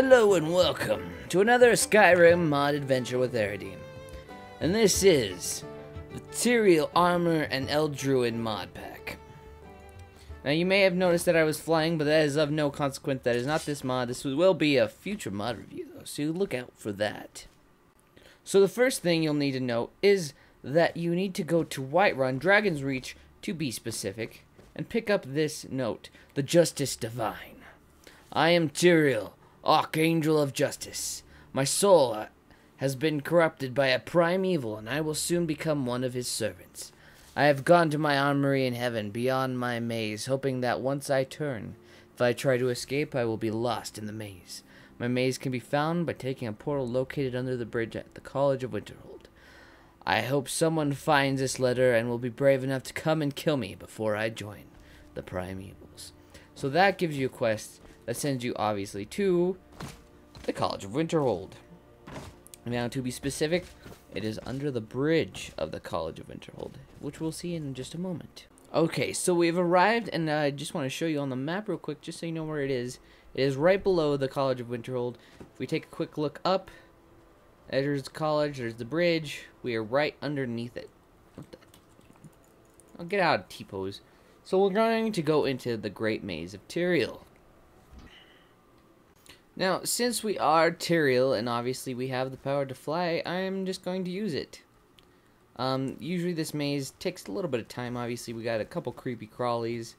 Hello and welcome to another Skyrim mod adventure with Eredean. And this is the Tyrael Armor and Eldruin mod pack. Now you may have noticed that I was flying, but that is of no consequence. That is not this mod. This will be a future mod review though, so look out for that. So the first thing you'll need to know is that you need to go to Whiterun, Dragon's Reach to be specific, and pick up this note, the Justice Divine. I am Tyrael, Archangel of Justice. My soul has been corrupted by a primeval, and I will soon become one of his servants. I have gone to my armory in heaven, beyond my maze, hoping that once I turn, if I try to escape, I will be lost in the maze. My maze can be found by taking a portal located under the bridge at the College of Winterhold. I hope someone finds this letter and will be brave enough to come and kill me before I join the primevals. So that gives you a quest that sends you, obviously, to the College of Winterhold. Now, to be specific, it is under the bridge of the College of Winterhold, which we'll see in just a moment. Okay, so we've arrived, and I just want to show you on the map real quick, just so you know where it is. It is right below the College of Winterhold. If we take a quick look up, there's the college, there's the bridge. We are right underneath it. I'll get out of T-pose. So we're going to go into the Great Maze of Tyrael. Now, since we are Tyrael, and obviously we have the power to fly, I'm just going to use it. Usually this maze takes a little bit of time. Obviously, we got a couple creepy crawlies.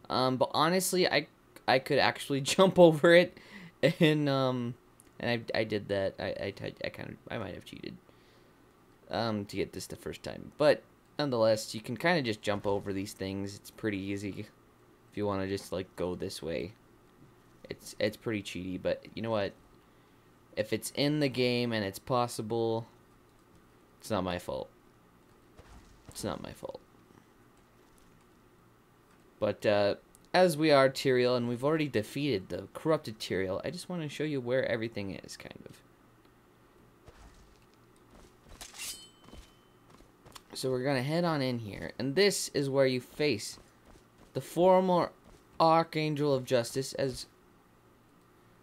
But honestly, I could actually jump over it, and I did that. I might have cheated to get this the first time. But nonetheless, you can kind of just jump over these things. It's pretty easy if you want to just like go this way. It's pretty cheaty, but you know what? If it's in the game and it's possible, it's not my fault. It's not my fault. But as we are Tyrael, and we've already defeated the corrupted Tyrael, I just want to show you where everything is, kind of. So we're going to head on in here, and this is where you face the former Archangel of Justice. As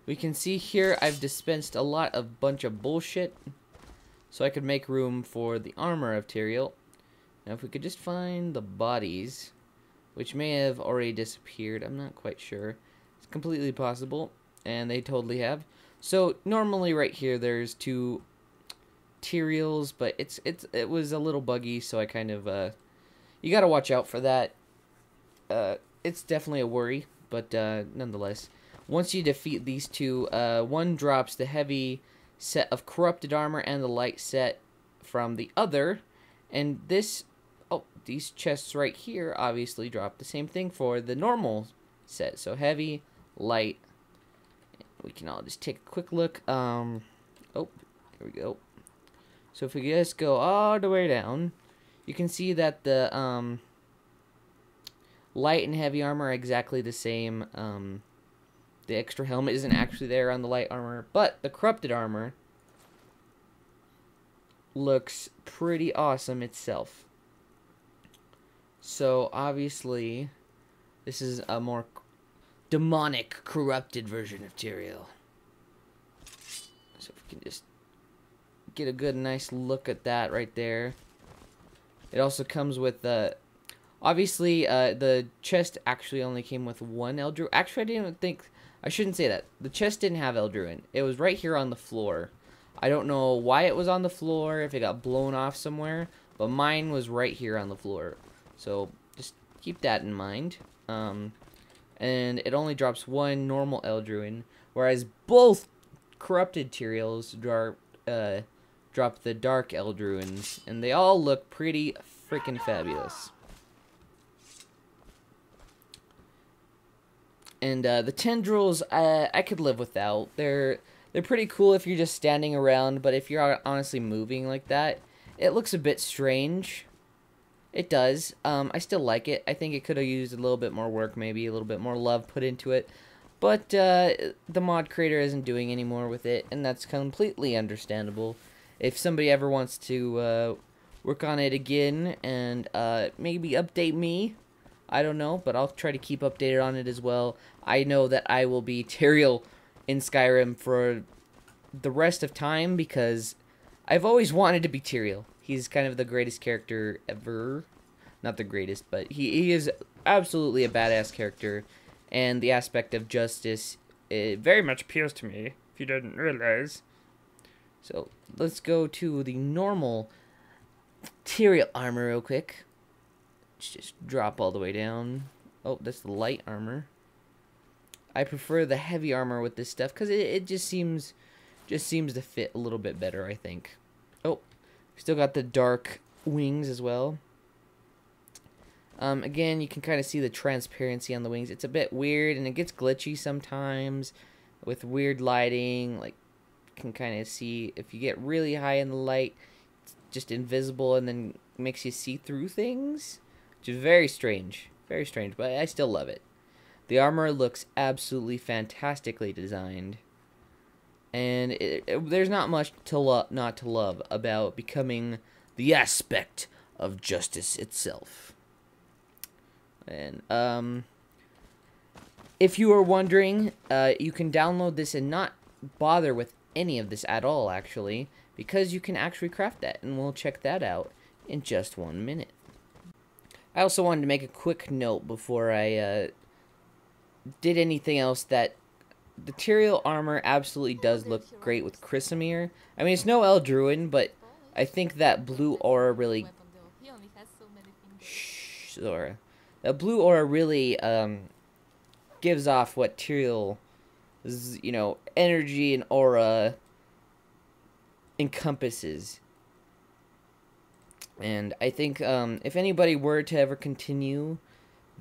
we can see here, I've dispensed a bunch of bullshit, so I could make room for the armor of Tyrael. Now if we could just find the bodies, which may have already disappeared, I'm not quite sure. It's completely possible, and they totally have. So normally right here there's two Tyraels, but it was a little buggy, so I kind of you gotta watch out for that. It's definitely a worry, but nonetheless, once you defeat these two, one drops the heavy set of corrupted armor and the light set from the other, and these chests right here obviously drop the same thing for the normal set. So heavy, light. We can all just take a quick look. Oh, here we go. So if we just go all the way down, you can see that the light and heavy armor are exactly the same. The extra helmet isn't actually there on the light armor, but the corrupted armor looks pretty awesome itself. So obviously, this is a more demonic, corrupted version of Tyrael. So if we can just get a good, nice look at that right there. It also comes with obviously, the chest actually only came with one Eldruin. Actually, I shouldn't say that. The chest didn't have Eldruin. It was right here on the floor. I don't know why it was on the floor, if it got blown off somewhere, but mine was right here on the floor. So just keep that in mind. And it only drops one normal Eldruin, whereas both corrupted Tyraels drop the dark Eldruins, and they all look pretty freaking fabulous. And the tendrils, I could live without. They're pretty cool if you're just standing around, but if you're honestly moving like that, it looks a bit strange. It does. I still like it. I think it could have used a little bit more work, maybe a little bit more love put into it. But the mod creator isn't doing any more with it, and that's completely understandable. If somebody ever wants to work on it again and maybe update me, I don't know, but I'll try to keep updated on it as well. I know that I will be Tyrael in Skyrim for the rest of time because I've always wanted to be Tyrael. He's kind of the greatest character ever. Not the greatest, but he is absolutely a badass character. And the aspect of justice, it very much appeals to me, if you didn't realize. So, let's go to the normal Tyrael armor real quick. Let's just drop all the way down. Oh, that's the light armor. I prefer the heavy armor with this stuff because it just seems to fit a little bit better, I think. Oh, still got the dark wings as well. Again, you can kind of see the transparency on the wings. It's a bit weird, and it gets glitchy sometimes with weird lighting. Like, you can kind of see if you get really high in the light, it's just invisible, and then makes you see through things, which is very strange. Very strange, but I still love it. The armor looks absolutely fantastically designed. And there's not much not to love about becoming the aspect of justice itself. And if you are wondering, you can download this and not bother with any of this at all, actually, because you can actually craft that, and we'll check that out in just 1 minute. I also wanted to make a quick note before I did anything else that the Tyrael armor absolutely does look great with Chrysamere. I mean, it's no Eldruin, but I think that blue aura really... Shh, Zora. The blue aura really gives off what Tyrael's, you know, energy and aura encompasses. And I think if anybody were to ever continue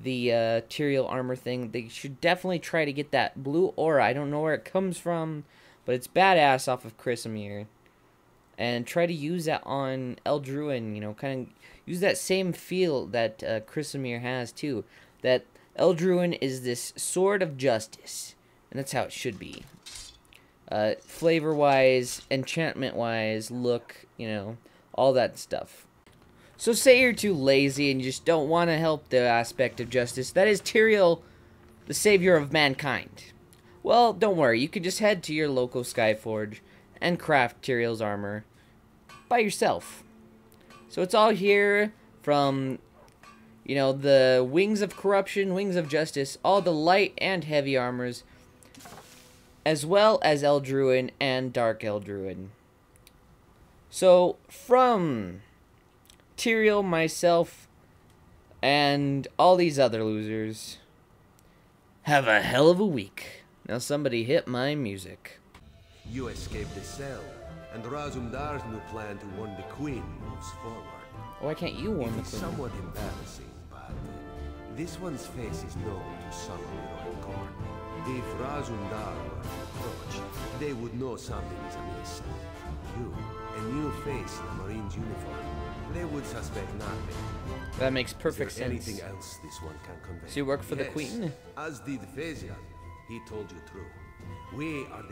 the Tyrael armor thing, they should definitely try to get that blue aura. I don't know where it comes from, but it's badass off of Chrysamere. And try to use that on Eldruin, you know, kind of use that same feel that Chrysamere has too. That Eldruin is this sword of justice, and that's how it should be. Flavor-wise, enchantment-wise, look, you know, all that stuff. So say you're too lazy and you just don't want to help the aspect of justice. That is Tyrael, the savior of mankind. Well, don't worry. You can just head to your local Skyforge and craft Tyrael's armor by yourself. So it's all here from, you know, the Wings of Corruption, Wings of Justice, all the light and heavy armors, as well as Eldruin and Dark Eldruin. So from Tyrael, myself, and all these other losers, have a hell of a week. Now somebody hit my music. You escaped the cell, and Razumdar's new plan to warn the Queen moves forward. Why can't you warn the It's Queen? somewhat embarrassing, but this one's face is known to some of the Royal Court. If Razumdar were to approach, they would know something is amiss. You, a new face in a Marine's uniform, they would suspect nothing. That makes perfect Is there sense. anything else this one can convey? So you work for the Yes, Queen? as did Phasia. He told you true. We are the